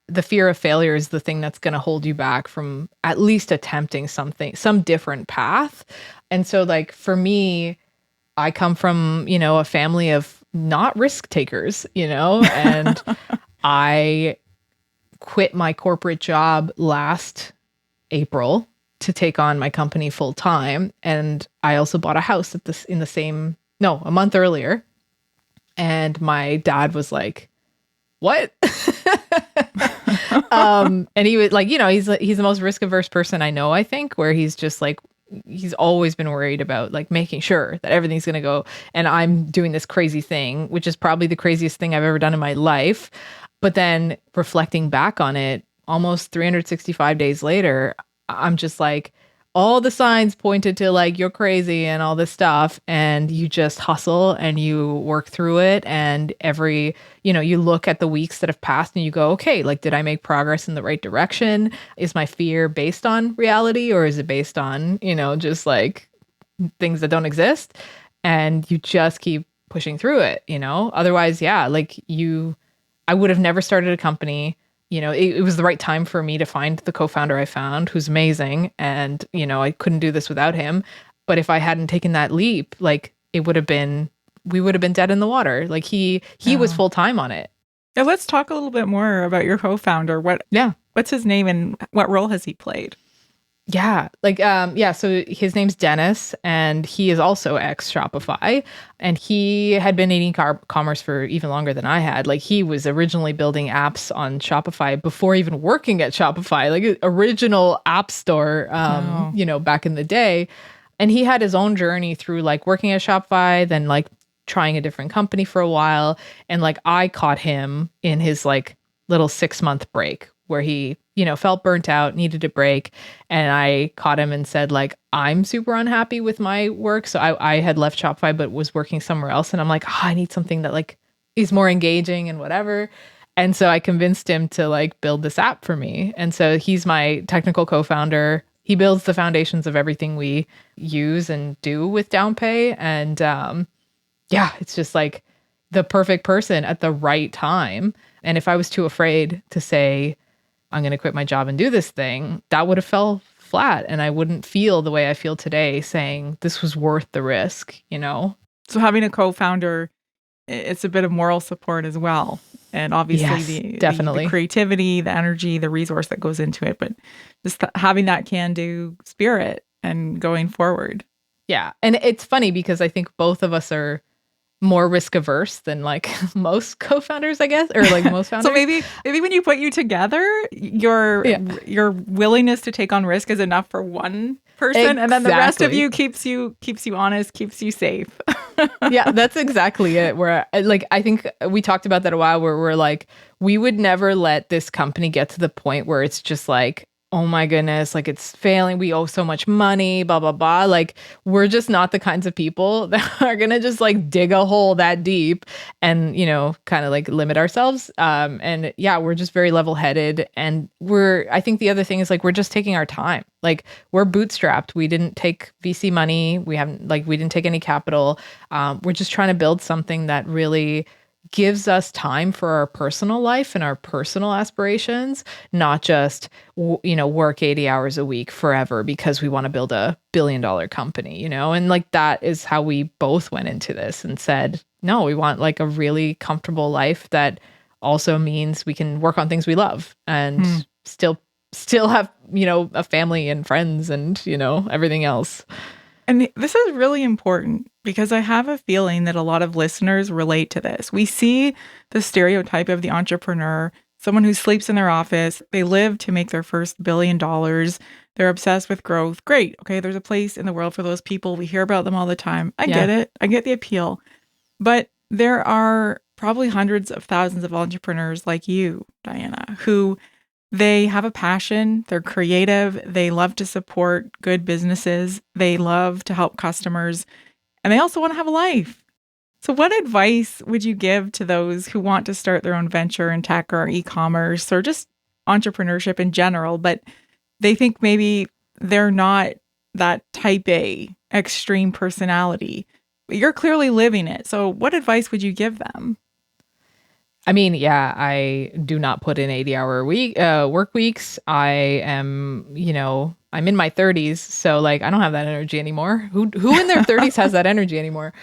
the fear of failure is the thing that's going to hold you back from at least attempting some different path. And so like for me, I come from, a family of not risk takers, and I quit my corporate job last April to take on my company full time. And I also bought a house a month earlier. And my dad was like, what? And he was like, he's the most risk averse person I know, I think, where he's just like, he's always been worried about like making sure that everything's going to go. And I'm doing this crazy thing, which is probably the craziest thing I've ever done in my life. But then reflecting back on it, almost 365 days later, I'm just like, all the signs pointed to like, you're crazy and all this stuff. And you just hustle and you work through it. And you look at the weeks that have passed and you go, okay, like, did I make progress in the right direction? Is my fear based on reality, or is it based on, just like things that don't exist? And you just keep pushing through it, Otherwise, yeah, like I would have never started a company. It was the right time for me to find the co-founder I found, who's amazing. And, I couldn't do this without him. But if I hadn't taken that leap, like we would have been dead in the water. Like he was full time on it. Yeah, let's talk a little bit more about your co-founder. What's his name and what role has he played? Yeah. So his name's Dennis, and he is also ex Shopify, and he had been in e-commerce for even longer than I had. Like, he was originally building apps on Shopify before even working at Shopify, like original app store, back in the day. And he had his own journey through like working at Shopify, then like trying a different company for a while. And like, I caught him in his like little 6-month break where he, felt burnt out, needed a break. And I caught him and said, like, I'm super unhappy with my work. So I had left Shopify, but was working somewhere else. And I'm like, I need something that like is more engaging and whatever. And so I convinced him to like build this app for me. And so he's my technical co-founder. He builds the foundations of everything we use and do with Downpay. And it's just like the perfect person at the right time. And if I was too afraid to say, I'm going to quit my job and do this thing, that would have fell flat. And I wouldn't feel the way I feel today saying this was worth the risk, So having a co-founder, it's a bit of moral support as well. And obviously definitely the creativity, the energy, the resource that goes into it, but just having that can-do spirit and going forward. Yeah. And it's funny because I think both of us are more risk averse than like most co-founders, I guess, or like most founders. So maybe when you put you together, your willingness to take on risk is enough for one person, exactly. And then the rest of you keeps you honest, keeps you safe. Yeah, that's exactly it. Where like I think we talked about that a while, where we're like, we would never let this company get to the point where it's just like, oh my goodness, like it's failing. We owe so much money, blah, blah, blah. Like, we're just not the kinds of people that are going to just like dig a hole that deep and, kind of like limit ourselves. And yeah, we're just very level headed. And I think the other thing is like, we're just taking our time. Like, we're bootstrapped. We didn't take VC money. We didn't take any capital. We're just trying to build something that really gives us time for our personal life and our personal aspirations, not just, work 80 hours a week forever because we want to build a $1 billion company, and like, that is how we both went into this and said, no, we want like a really comfortable life that also means we can work on things we love and still have, a family and friends and, everything else. And this is really important because I have a feeling that a lot of listeners relate to this. We see the stereotype of the entrepreneur, someone who sleeps in their office. They live to make their first $1 billion. They're obsessed with growth. Great. Okay, there's a place in the world for those people. We hear about them all the time. I get it. I get the appeal. But there are probably hundreds of thousands of entrepreneurs like you, Diana, who they have a passion, they're creative, they love to support good businesses, they love to help customers, and they also want to have a life. So what advice would you give to those who want to start their own venture in tech or e-commerce or just entrepreneurship in general, but they think maybe they're not that type A extreme personality? But you're clearly living it. So what advice would you give them? I mean, yeah, I do not put in 80-hour work weeks. I am, I'm in my 30s, so like I don't have that energy anymore. Who in their 30s has that energy anymore?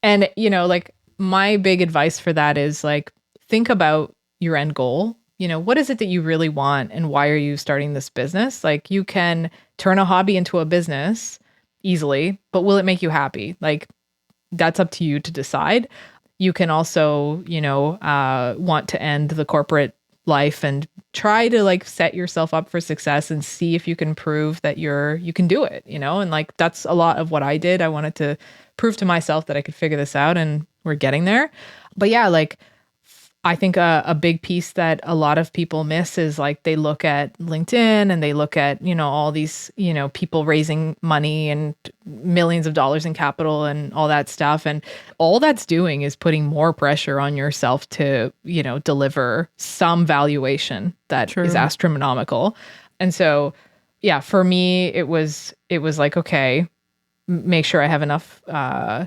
And like, my big advice for that is like, think about your end goal. What is it that you really want, and why are you starting this business? Like, you can turn a hobby into a business easily, but will it make you happy? Like, that's up to you to decide. You can also, want to end the corporate life and try to like set yourself up for success and see if you can prove that you can do it, and like that's a lot of what I did. I wanted to prove to myself that I could figure this out, and we're getting there. But yeah, like I think a big piece that a lot of people miss is like they look at LinkedIn and they look at, all these, people raising money and millions of dollars in capital and all that stuff. And all that's doing is putting more pressure on yourself to, deliver some valuation that is astronomical. And so, yeah, for me, it was like, okay, make sure I have enough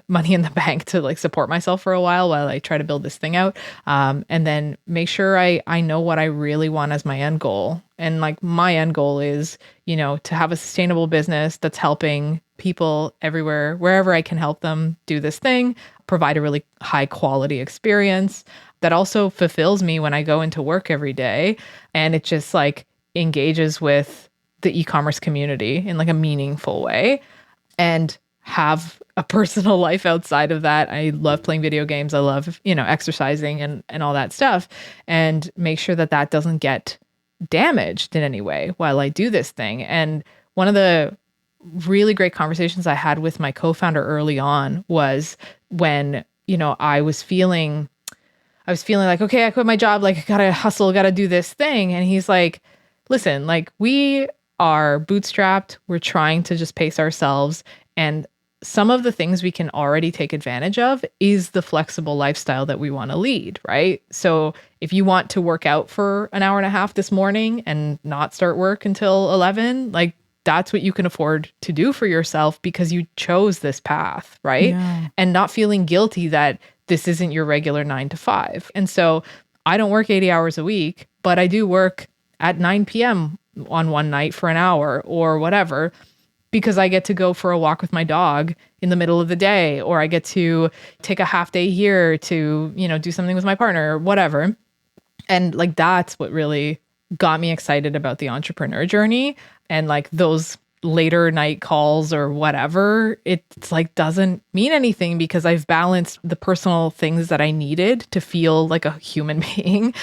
money in the bank to like support myself for a while I try to build this thing out. And then make sure I know what I really want as my end goal. And like my end goal is, to have a sustainable business that's helping people everywhere, wherever I can help them do this thing, provide a really high quality experience that also fulfills me when I go into work every day. And it just like engages with the e-commerce community in like a meaningful way. And have a personal life outside of that. I love playing video games. I love, exercising and all that stuff, and make sure that that doesn't get damaged in any way while I do this thing. And one of the really great conversations I had with my co-founder early on was when, I was feeling like, okay, I quit my job. Like I gotta hustle, gotta do this thing. And he's like, listen, like we are bootstrapped. We're trying to just pace ourselves. And some of the things we can already take advantage of is the flexible lifestyle that we want to lead, right? So if you want to work out for an hour and a half this morning and not start work until 11, like that's what you can afford to do for yourself because you chose this path, right? Yeah. And not feeling guilty that this isn't your regular 9 to 5. And so I don't work 80 hours a week, but I do work at 9 p.m. on one night for an hour or whatever, because I get to go for a walk with my dog in the middle of the day, or I get to take a half day here to, do something with my partner or whatever. And like, that's what really got me excited about the entrepreneur journey. And like those later night calls or whatever, it's like doesn't mean anything because I've balanced the personal things that I needed to feel like a human being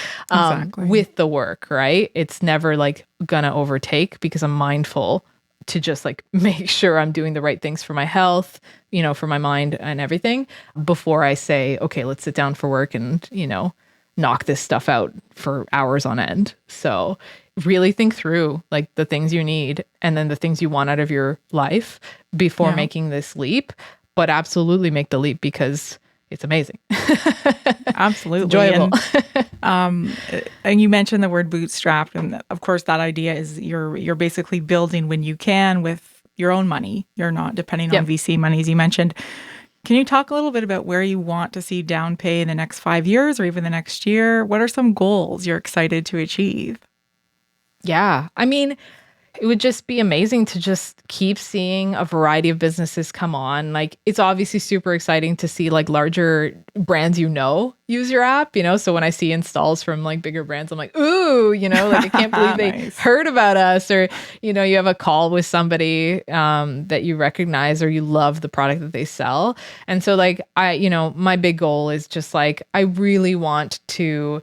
with the work, right? It's never like gonna overtake because I'm mindful to just like make sure I'm doing the right things for my health, for my mind and everything before I say, okay, let's sit down for work and, knock this stuff out for hours on end. So really think through like the things you need and then the things you want out of your life before making this leap, but absolutely make the leap because it's amazing. Absolutely. It's enjoyable. And you mentioned the word bootstrapped. And of course that idea is you're basically building when you can with your own money. You're not depending on VC money, as you mentioned. Can you talk a little bit about where you want to see Downpay in the next 5 years or even the next year? What are some goals you're excited to achieve? Yeah. I mean, it would just be amazing to just keep seeing a variety of businesses come on. Like, it's obviously super exciting to see like larger brands, use your app, So when I see installs from like bigger brands, I'm like, ooh, like I can't believe they heard about us. Or, you have a call with somebody that you recognize or you love the product that they sell. And so like, my big goal is just like, I really want to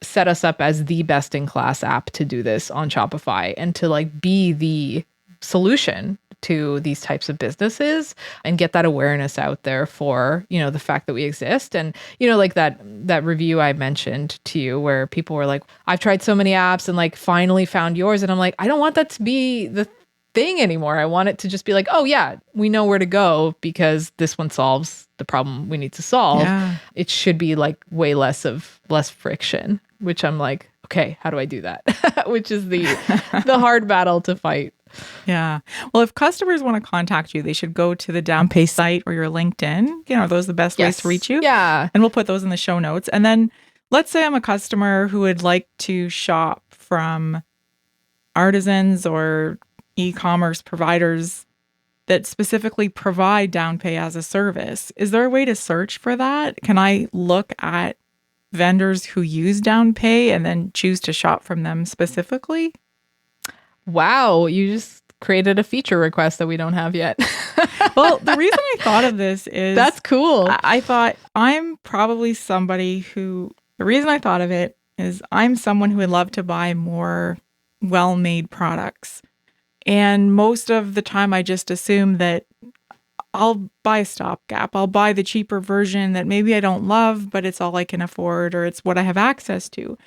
set us up as the best in class app to do this on Shopify and to like be the solution to these types of businesses and get that awareness out there for, the fact that we exist. And, like that review I mentioned to you where people were like, I've tried so many apps and like finally found yours. And I'm like, I don't want that to be the thing anymore. I want it to just be like, oh yeah, we know where to go because this one solves the problem we need to solve. Yeah. It should be like way less friction, which I'm like, okay, how do I do that? Which is the hard battle to fight. Yeah. Well, if customers want to contact you, they should go to the Downpay site or your LinkedIn. Are those the best ways to reach you? Yeah. And we'll put those in the show notes. And then let's say I'm a customer who would like to shop from artisans or e-commerce providers that specifically provide Downpay as a service. Is there a way to search for that? Can I look at vendors who use Downpay and then choose to shop from them specifically? Wow, you just created a feature request that we don't have yet. Well, the reason I thought of this is... That's cool. I thought I'm probably somebody who... The reason I thought of it is I'm someone who would love to buy more well-made products. And most of the time I just assume that I'll buy a stopgap. I'll buy the cheaper version that maybe I don't love, but it's all I can afford or it's what I have access to.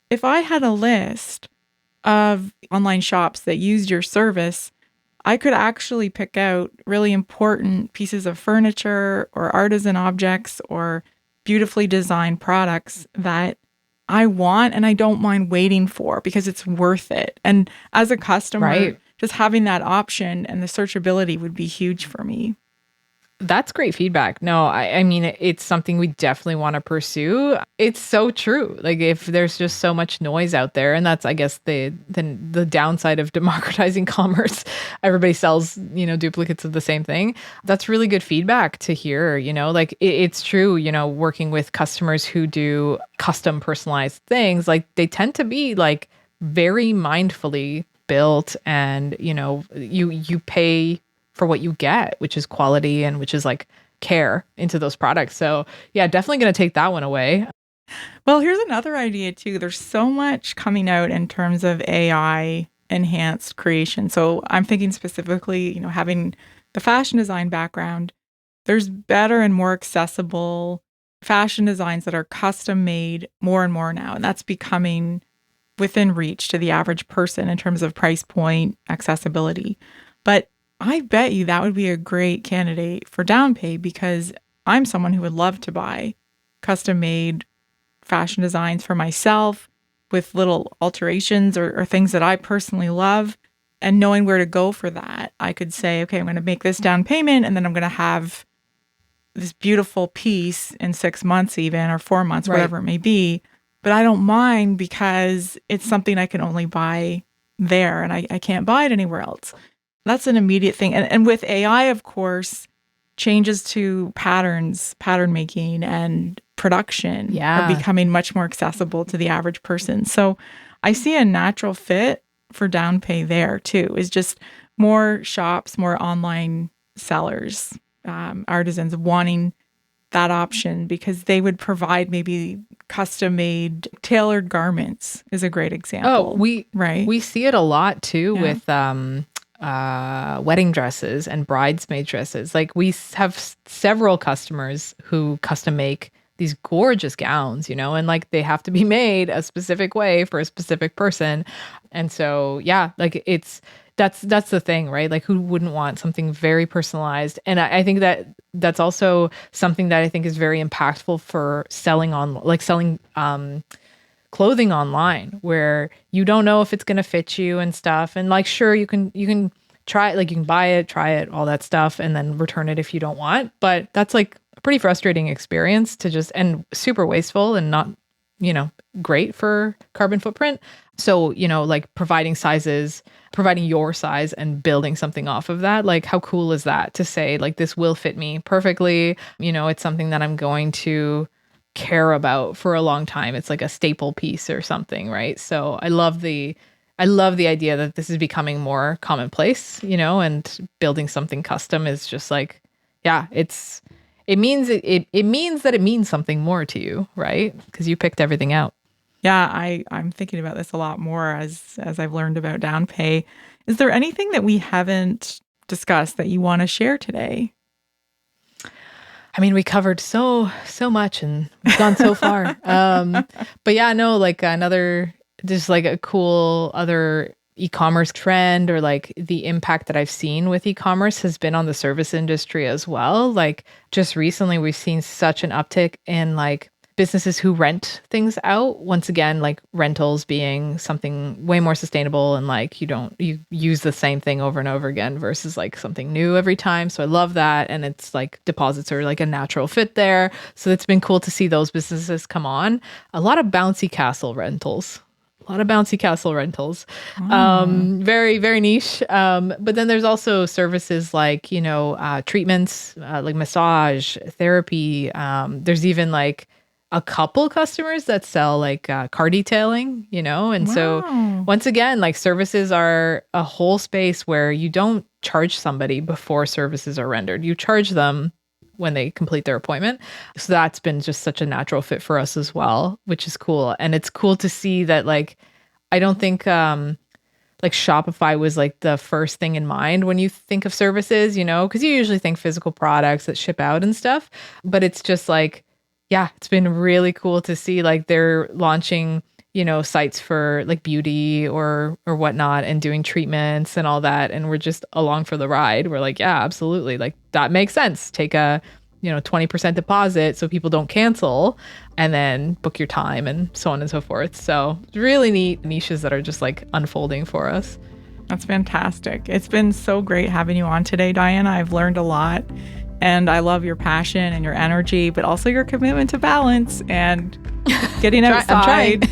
If I had a list of online shops that used your service, I could actually pick out really important pieces of furniture or artisan objects or beautifully designed products that I want and I don't mind waiting for because it's worth it. And as a customer, Right. just having that option and the searchability would be huge for me. That's great feedback. No, I mean, it's something we definitely want to pursue. It's so true. Like if there's just so much noise out there, and that's, I guess, the downside of democratizing commerce. Everybody sells, duplicates of the same thing. That's really good feedback to hear, like it's true, working with customers who do custom personalized things, like they tend to be like very mindfully built and, you pay for what you get, which is quality and which is like care into those products. So yeah, definitely going to take that one away. Well, here's another idea too. There's so much coming out in terms of AI enhanced creation. So I'm thinking specifically, having the fashion design background, there's better and more accessible fashion designs that are custom made more and more now. And that's becoming within reach to the average person in terms of price point, accessibility. But I bet you that would be a great candidate for Downpay because I'm someone who would love to buy custom made fashion designs for myself with little alterations or things that I personally love. And knowing where to go for that, I could say, okay, I'm going to make this down payment and then I'm going to have this beautiful piece in 6 months even, or 4 months, Right. whatever it may be. But I don't mind because it's something I can only buy there and I can't buy it anywhere else. That's an immediate thing. And with AI, of course, changes to pattern making and production are becoming much more accessible to the average person. So I see a natural fit for Downpay there too, is just more shops, more online sellers, artisans wanting that option because they would provide maybe custom-made tailored garments is a great example. We see it a lot too with wedding dresses and bridesmaid dresses. Like we have several customers who custom make these gorgeous gowns, and like they have to be made a specific way for a specific person. And so, yeah, like that's the thing, right? Like who wouldn't want something very personalized? And I think that that's also something that I think is very impactful for selling clothing online, where you don't know if it's going to fit you and stuff. And like, sure, you can try it, like you can buy it, try it, all that stuff, and then return it if you don't want. But that's like a pretty frustrating experience and super wasteful and not, great for carbon footprint. So, like providing your size and building something off of that. Like how cool is that to say like, this will fit me perfectly. It's something that I'm going to care about for a long time. It's like a staple piece or something, right? So I love the idea that this is becoming more commonplace, and building something custom is just like, yeah, it means that it means something more to you, right? Because you picked everything out. Yeah, I'm thinking about this a lot more as I've learned about Downpay. Is there anything that we haven't discussed that you want to share today? I mean, we covered so much and we've gone so far. But yeah, no, like just like a cool other e-commerce trend or like the impact that I've seen with e-commerce has been on the service industry as well. Like just recently, we've seen such an uptick in like businesses who rent things out. Once again, like rentals being something way more sustainable and like you use the same thing over and over again versus like something new every time. So I love that. And it's like deposits are like a natural fit there. So it's been cool to see those businesses come on. A lot of bouncy castle rentals. Very, very niche. But then there's also services like, treatments, like massage, therapy. There's even like a couple customers that sell like car detailing, and so once again, like services are a whole space where you don't charge somebody before services are rendered. You charge them when they complete their appointment. So that's been just such a natural fit for us as well, which is cool. And it's cool to see that like, I don't think like Shopify was like the first thing in mind when you think of services, you know, because you usually think physical products that ship out and stuff. But it's just like, yeah, it's been really cool to see like they're launching, you know, sites for like beauty or whatnot and doing treatments and all that. And we're just along for the ride. We're like, yeah, absolutely. Like that makes sense. Take a, 20% deposit so people don't cancel and then book your time and so on and so forth. So really neat niches that are just like unfolding for us. That's fantastic. It's been so great having you on today, Diana. I've learned a lot and I love your passion and your energy, but also your commitment to balance and getting outside.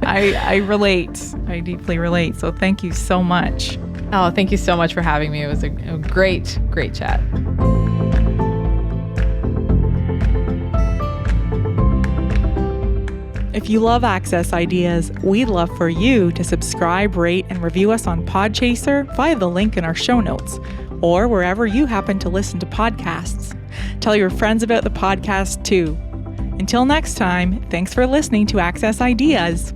I relate. I deeply relate. So thank you so much. Oh, thank you so much for having me. It was a great, great chat. If you love Access Ideas, we'd love for you to subscribe, rate, and review us on Podchaser via the link in our show notes, or wherever you happen to listen to podcasts. Tell your friends about the podcast too. Until next time, thanks for listening to Access Ideas.